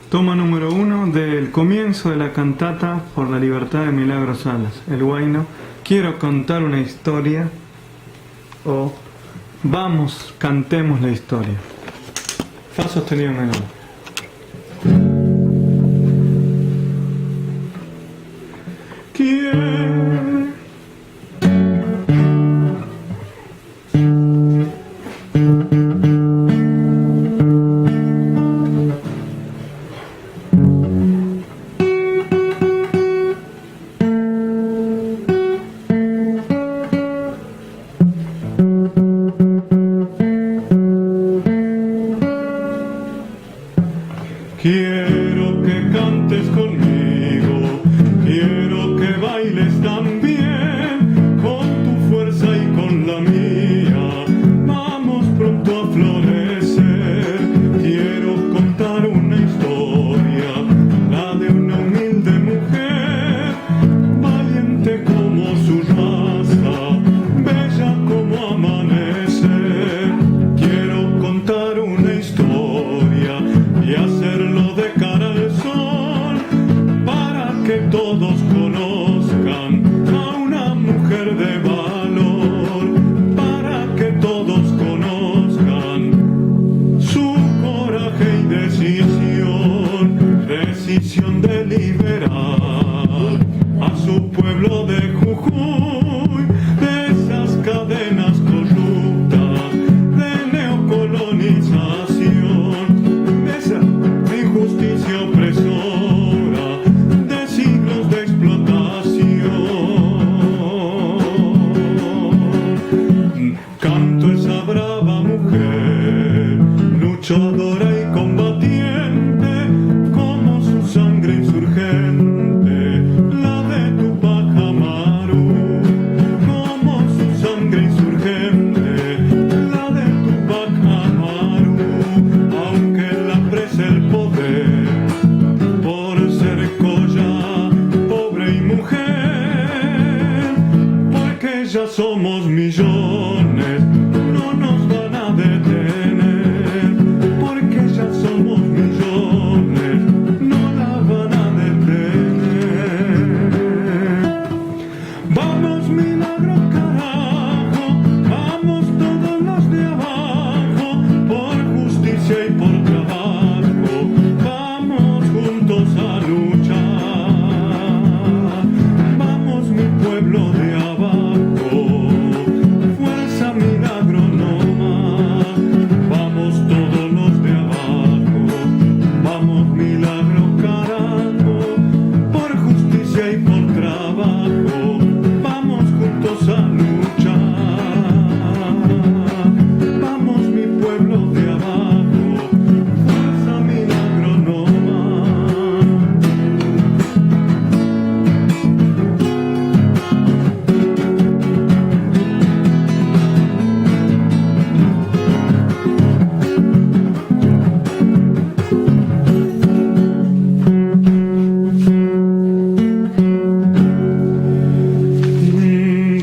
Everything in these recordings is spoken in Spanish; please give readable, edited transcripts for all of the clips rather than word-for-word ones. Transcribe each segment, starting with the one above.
Toma número 1 del comienzo de la cantata Por la libertad de Milagros Salas, el huayno. Quiero contar una historia, o vamos, cantemos la historia. Fa sostenido menor. Quiero que cantes conmigo, quiero que bailes también, con tu fuerza y con la mía, vamos pronto a florecer. Quiero contar una historia, la de una humilde mujer, valiente como su raza, bella como amanecer. Quiero contar una historia y hacerlo de cara al sol, para que todos conozcan a una mujer de valor, para que todos conozcan su coraje y decisión de liberar a su pueblo de Jujuy de esas cadenas corruptas de neocolonización, de esa injusticia opresora, de siglos de explotación. Canto esa brava mujer, luchadora y combatiente, como su sangre insurgente, la de Tupac Amaru, como su sangre insurgente, la de Tupac Amaru, aunque la presa el poder, por ser colla, pobre y mujer, porque ya somos millones, no nos van a detener, porque ya somos millones, no la van a detener. Vamos, milagro, carajo, vamos todos los de abajo, por justicia y por trabajo, vamos juntos a luchar. Vamos, mi pueblo de abajo, fuerza, milagro, no más. Vamos todos los de abajo, vamos, milagro, carajo, por justicia y por trabajo, vamos juntos a luchar. Vamos, mi pueblo de abajo, fuerza, milagro, no más.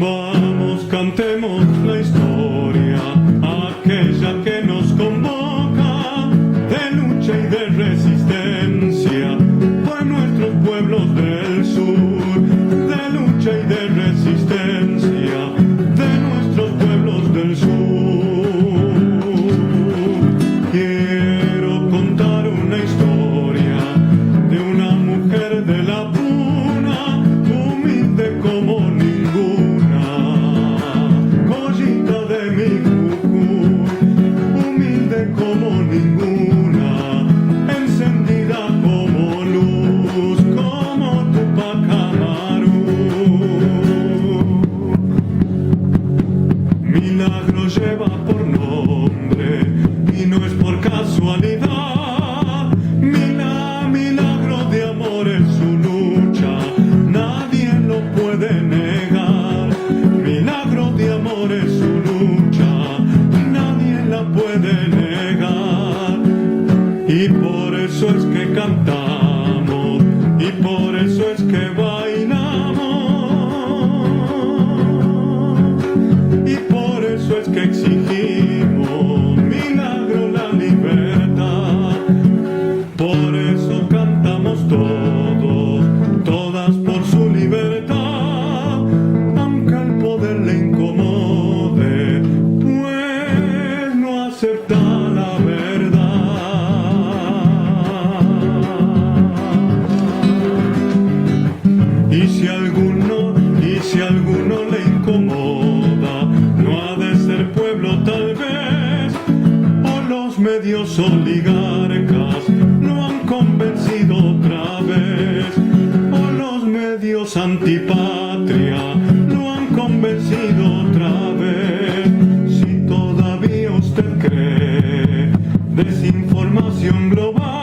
Vamos, cantemos la historia, aquella que nos convoca, de lucha y de resistencia, por nuestros pueblos del sur, de lucha y de resistencia, de nuestros pueblos del sur. Quiero contar una historia de una mujer de la puna, humilde como ninguna, collita de mi Jujuy, humilde como ninguna, encendida como luz, como Tupac Amaru. Milagro lleva por nombre y no es por casualidad. Milagro de amor es su lucha, nadie lo puede negar. Milagro de amor es su lucha, nadie la puede negar. Y por eso es que cantamos, y por eso es que bailamos, y por eso es que exigimos, milagro, la libertad. Por eso oligarcas lo han convencido otra vez, o los medios antipatria lo han convencido otra vez. Si todavía usted cree desinformación global,